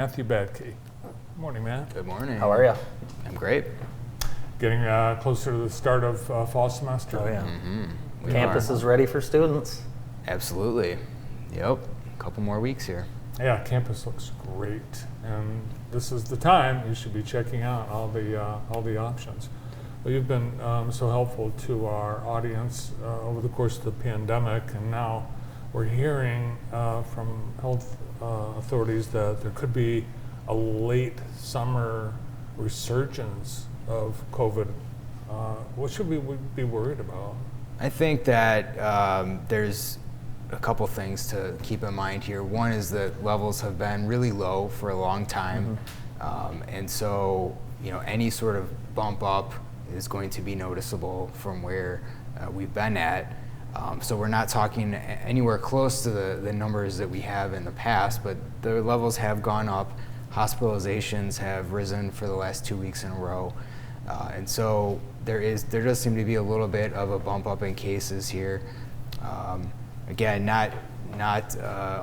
Matthew Badtke. Good morning, Matt. Good morning. How are you? I'm great. Getting closer to the start of fall semester. Oh yeah. Mm-hmm. Campus is ready for students. Absolutely. Yep. A couple more weeks here. Yeah, campus looks great, and this is the time you should be checking out all the options. Well, you've been so helpful to our audience over the course of the pandemic, and now we're hearing from health authorities that there could be a late summer resurgence of COVID. What should we be worried about? I think that there's a couple things to keep in mind here. One is that levels have been really low for a long time, and so any sort of bump up is going to be noticeable from where we've been at. So we're not talking anywhere close to the numbers that we have in the past, but the levels have gone up. Hospitalizations have risen for the last 2 weeks in a row. And so there does seem to be a little bit of a bump up in cases here. Again, not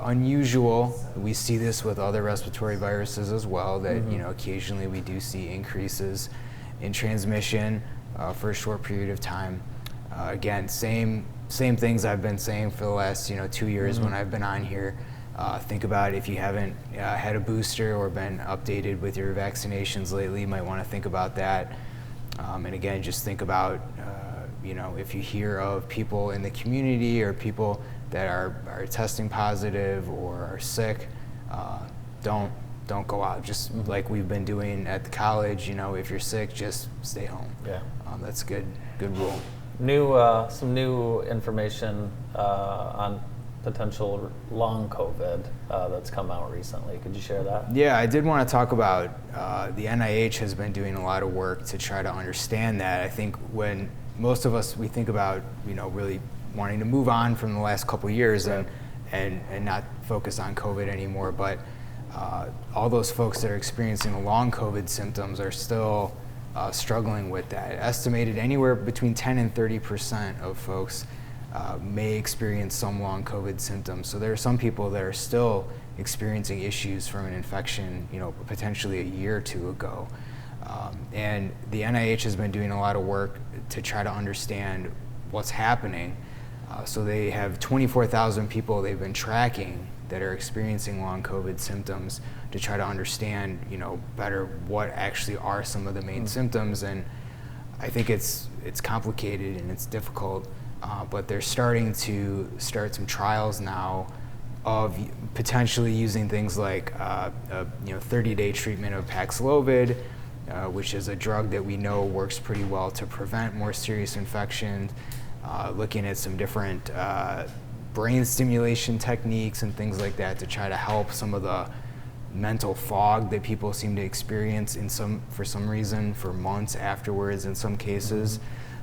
unusual. We see this with other respiratory viruses as well, that occasionally we do see increases in transmission for a short period of time. Again, same things I've been saying for the last 2 years when I've been on here. Think about if you haven't had a booster or been updated with your vaccinations lately, you might want to think about that. And again, just think about if you hear of people in the community or people that are testing positive or are sick, don't go out. Just like we've been doing at the college, if you're sick, just stay home. Yeah. That's a good rule. Some new information on potential long COVID that's come out recently. Could you share that? Yeah, I did want to talk about the NIH has been doing a lot of work to try to understand that. I think when most of us, we think about, really wanting to move on from the last couple years and not focus on COVID anymore, but all those folks that are experiencing the long COVID symptoms are still struggling with that. Estimated anywhere between 10 and 30% of folks may experience some long COVID symptoms. So there are some people that are still experiencing issues from an infection, potentially a year or two ago. And the NIH has been doing a lot of work to try to understand what's happening. So they have 24,000 people they've been tracking that are experiencing long COVID symptoms to try to understand, better what actually are some of the main symptoms. And I think it's complicated and it's difficult, but they're starting to start some trials now of potentially using things like 30-day treatment of Paxlovid, which is a drug that we know works pretty well to prevent more serious infections, looking at some different brain stimulation techniques and things like that to try to help some of the mental fog that people seem to experience for some reason for months afterwards in some cases.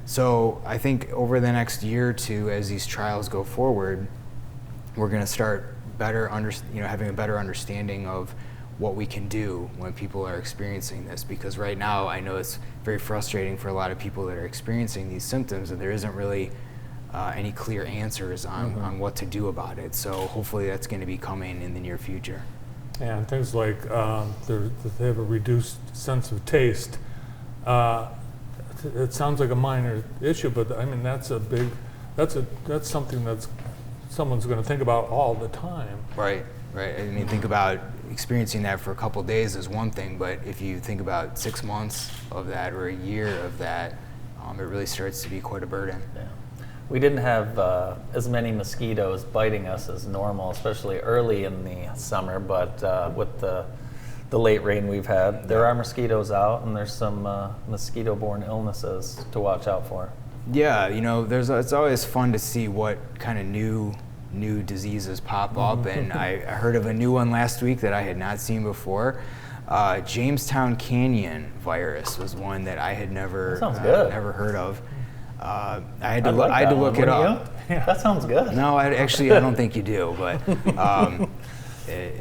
So I think over the next year or two, as these trials go forward, we're going to start having a better understanding of what we can do when people are experiencing this. Because right now, I know it's very frustrating for a lot of people that are experiencing these symptoms, and there isn't really any clear answers on what to do about it. So hopefully that's going to be coming in the near future. And things like they have a reduced sense of taste. It sounds like a minor issue, but I mean that's something that's someone's going to think about all the time. Right. I mean, think about experiencing that for a couple of days is one thing, but if you think about 6 months of that or a year of that, it really starts to be quite a burden. Yeah. We didn't have as many mosquitoes biting us as normal, especially early in the summer, but with the late rain we've had, there are mosquitoes out, and there's some mosquito-borne illnesses to watch out for. Yeah, it's always fun to see what kind of new diseases pop up, and I heard of a new one last week that I had not seen before. Jamestown canyon virus was one that I had never heard of. I had to look it up. That sounds good. No, I don't think you do, but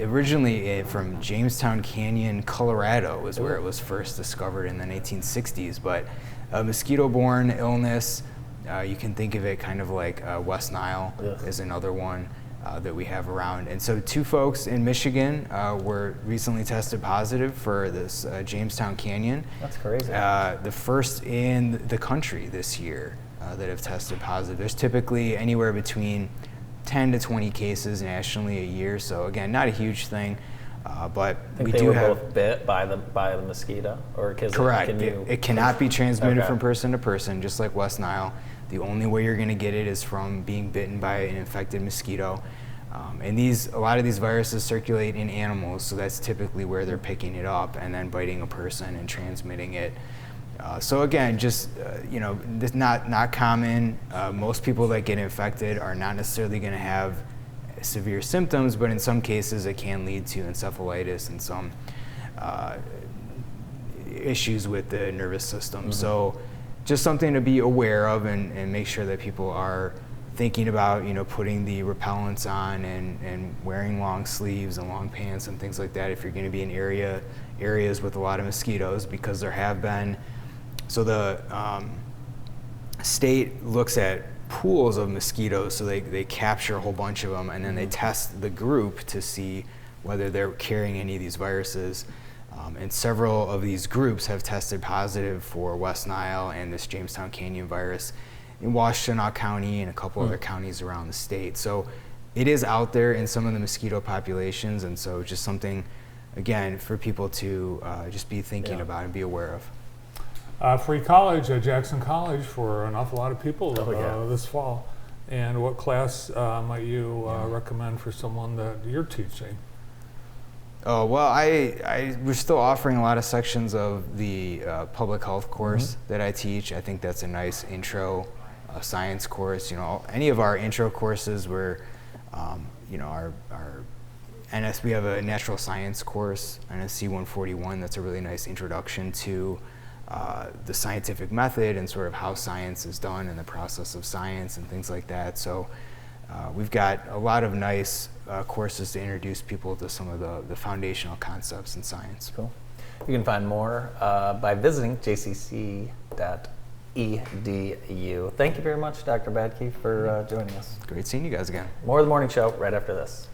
originally from Jamestown Canyon, Colorado is where it was first discovered in the 1960s, but a mosquito-borne illness. You can think of it kind of like West Nile is another one. that we have around. And so 2 folks in Michigan were recently tested positive for this Jamestown Canyon. That's crazy. The first in the country this year that have tested positive. There's typically anywhere between 10 to 20 cases nationally a year. So again, not a huge thing, but I think we they do were have. both bit by the mosquito, or Correct. It cannot be transmitted Okay. from person to person, just like West Nile. The only way you're going to get it is from being bitten by an infected mosquito. And a lot of these viruses circulate in animals, so that's typically where they're picking it up and then biting a person and transmitting it. So again, just this not common. Most people that get infected are not necessarily going to have severe symptoms, but in some cases it can lead to encephalitis and some issues with the nervous system. Mm-hmm. So just something to be aware of and make sure that people are thinking about, putting the repellents on and wearing long sleeves and long pants and things like that if you're going to be in areas with a lot of mosquitoes, because there have been. So the state looks at pools of mosquitoes, so they capture a whole bunch of them, and then they test the group to see whether they're carrying any of these viruses. And several of these groups have tested positive for West Nile and this Jamestown Canyon virus in Washtenaw County and a couple other counties around the state. So it is out there in some of the mosquito populations, and so just something, again, for people to just be thinking about and be aware of. Free college at Jackson College for an awful lot of people yeah. this fall. And what class might you recommend for someone that you're teaching? Oh, well, we're still offering a lot of sections of the public health course that I teach. I think that's a nice intro science course. Any of our intro courses where, our we have a natural science course, NSC 141, that's a really nice introduction to the scientific method and sort of how science is done and the process of science and things like that. So we've got a lot of nice courses to introduce people to some of the foundational concepts in science. Cool. You can find more by visiting jcc.edu. Thank you very much, Dr. Badtke, for joining us. Great seeing you guys again. More of the morning show right after this.